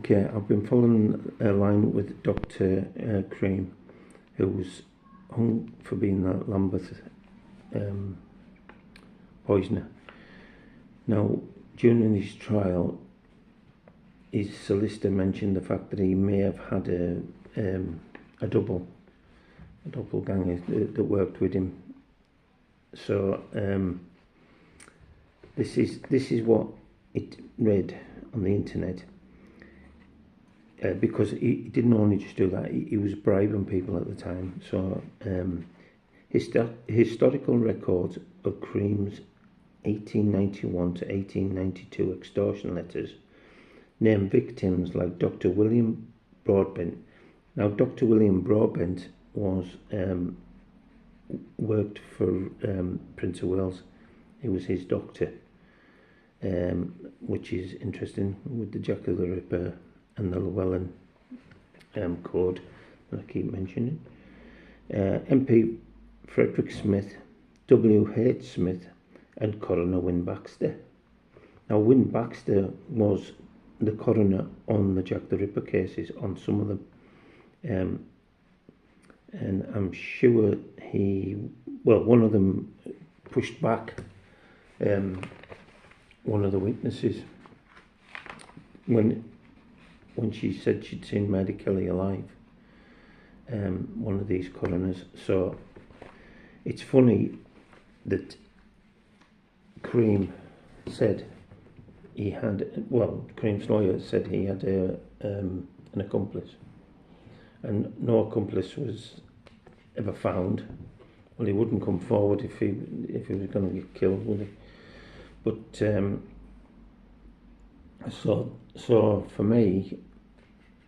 Okay, I've been following a line with Dr. Cream, who was hung for being that Lambeth poisoner. Now, during his trial, his solicitor mentioned the fact that he may have had a doppelganger that worked with him. So this is what it read on the internet. Because he didn't only just do that, he was bribing people at the time. So historical records of Cream's 1891 to 1892 extortion letters name victims like Dr. William Broadbent. Now, Dr. William Broadbent was worked for Prince of Wales. He was his doctor, which is interesting with the Jack of the Ripper and the Llewellyn Code that I keep mentioning. MP Frederick Smith, W.H. Smith, and Coroner Wyn Baxter. Now, Wyn Baxter was the coroner on the Jack the Ripper cases, on some of them. And I'm sure one of them pushed back one of the witnesses when she said she'd seen Mary Kelly alive, one of these coroners. So it's funny that Cream said he had, Cream's lawyer said he had an accomplice, and no accomplice was ever found. Well, he wouldn't come forward if he was going to get killed, would he? But so for me,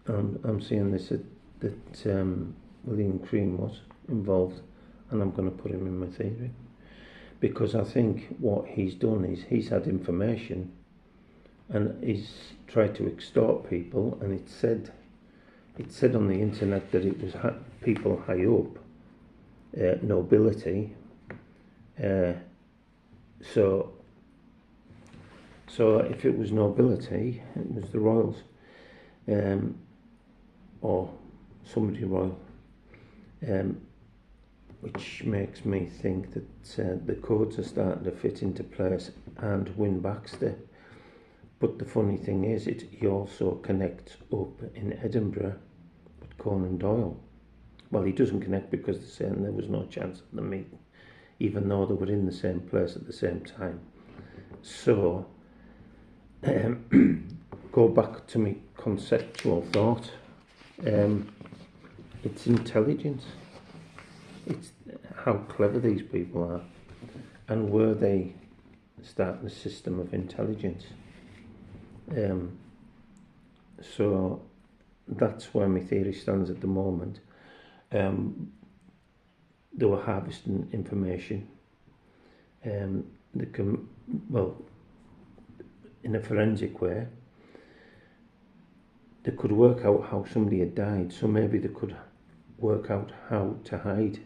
I'm seeing this that William Cream was involved, and I'm going to put him in my theory, because I think what he's done is he's had information and he's tried to extort people, and it said on the internet that it was people high up, nobility. So if it was nobility, it was the royals, or somebody royal, which makes me think that the codes are starting to fit into place, and Wyn Baxter. But the funny thing is, he also connects up in Edinburgh with Conan Doyle. Well, he doesn't connect because they're saying there was no chance of them meeting, even though they were in the same place at the same time. So, go back to my conceptual thought. It's intelligence. It's how clever these people are, and were they starting a system of intelligence. So that's where my theory stands at the moment. They were harvesting information. They can, in a forensic way, they could work out how somebody had died, so maybe they could work out how to hide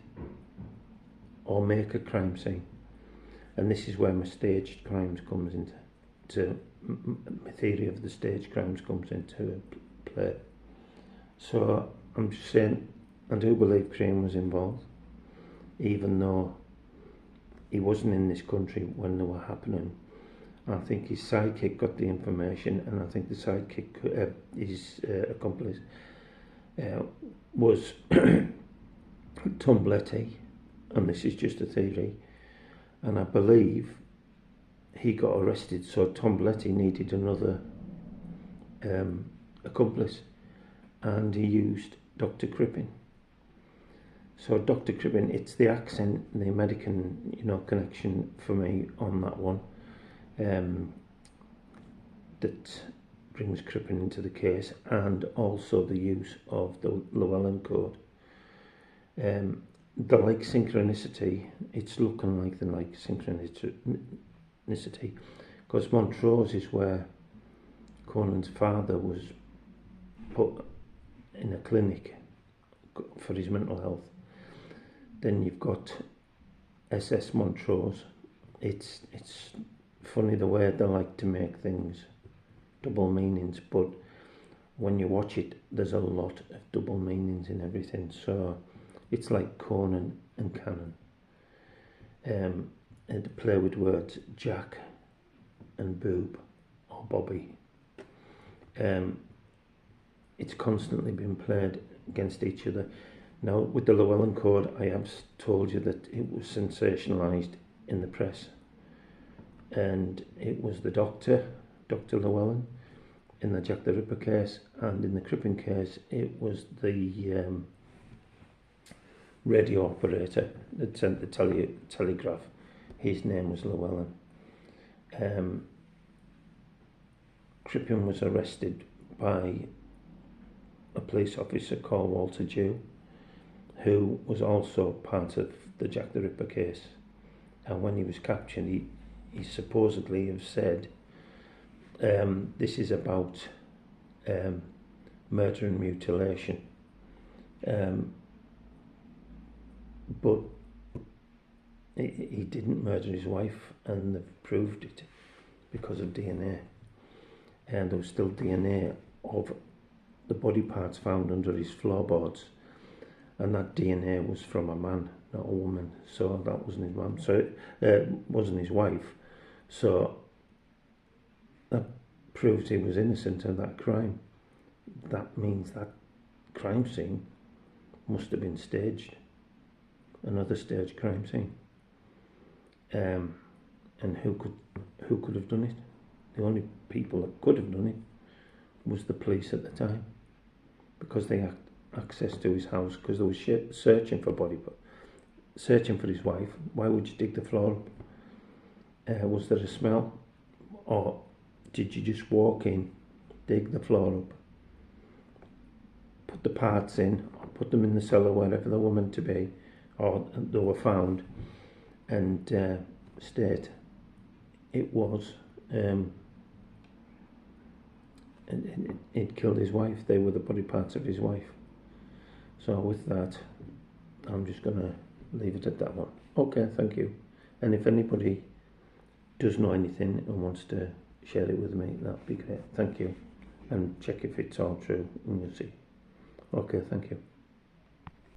or make a crime scene. And this is where my staged crimes comes into my theory of the staged crimes comes into play. So I'm just saying, I do believe Cream was involved, even though he wasn't in this country when they were happening. I think his sidekick got the information, and I think the sidekick, his accomplice, was Tom Bletty, and this is just a theory, and I believe he got arrested, so Tom Bletty needed another accomplice, and he used Dr. Crippen. So Dr. Crippen, it's the accent, the American, connection for me on that one, that brings Crippen into the case, and also the use of the Llewellyn Code. The like synchronicity, it's looking like the like synchronicity, because Montrose is where Conan's father was put in a clinic for his mental health. Then you've got SS Montrose. It's funny the way they like to make things double meanings, but when you watch it, there's a lot of double meanings in everything. So it's like Conan and Cannon. And to play with words, Jack and Boob or Bobby. It's constantly been played against each other. Now, with the Llewellyn Code, I have told you that it was sensationalised in the press. And it was the Dr. Llewellyn, in the Jack the Ripper case, and in the Crippen case, it was the radio operator that sent the telegraph. His name was Llewellyn. Crippen was arrested by a police officer called Walter Dew, who was also part of the Jack the Ripper case. And when he was captured, he supposedly have said, this is about murder and mutilation. But he didn't murder his wife, and they've proved it because of DNA. And there was still DNA of the body parts found under his floorboards, and that DNA was from a man, not a woman. So that wasn't his mum. So it wasn't his wife. So that proves he was innocent of that crime. That means that crime scene must have been staged, another staged crime scene. And who could have done it? The only people that could have done it was the police at the time, because they had access to his house, because they were searching for his wife. Why would you dig the floor up? Was there a smell, or did you just walk in, dig the floor up, put the parts in, or put them in the cellar wherever they were meant to be, or they were found, and state it was it killed his wife? They were the body parts of his wife. So with that, I'm just going to leave it at that one. Okay, thank you. And if anybody does know anything and wants to share it with me, that'd be great. Thank you. And check if it's all true, and you'll see. Okay, thank you.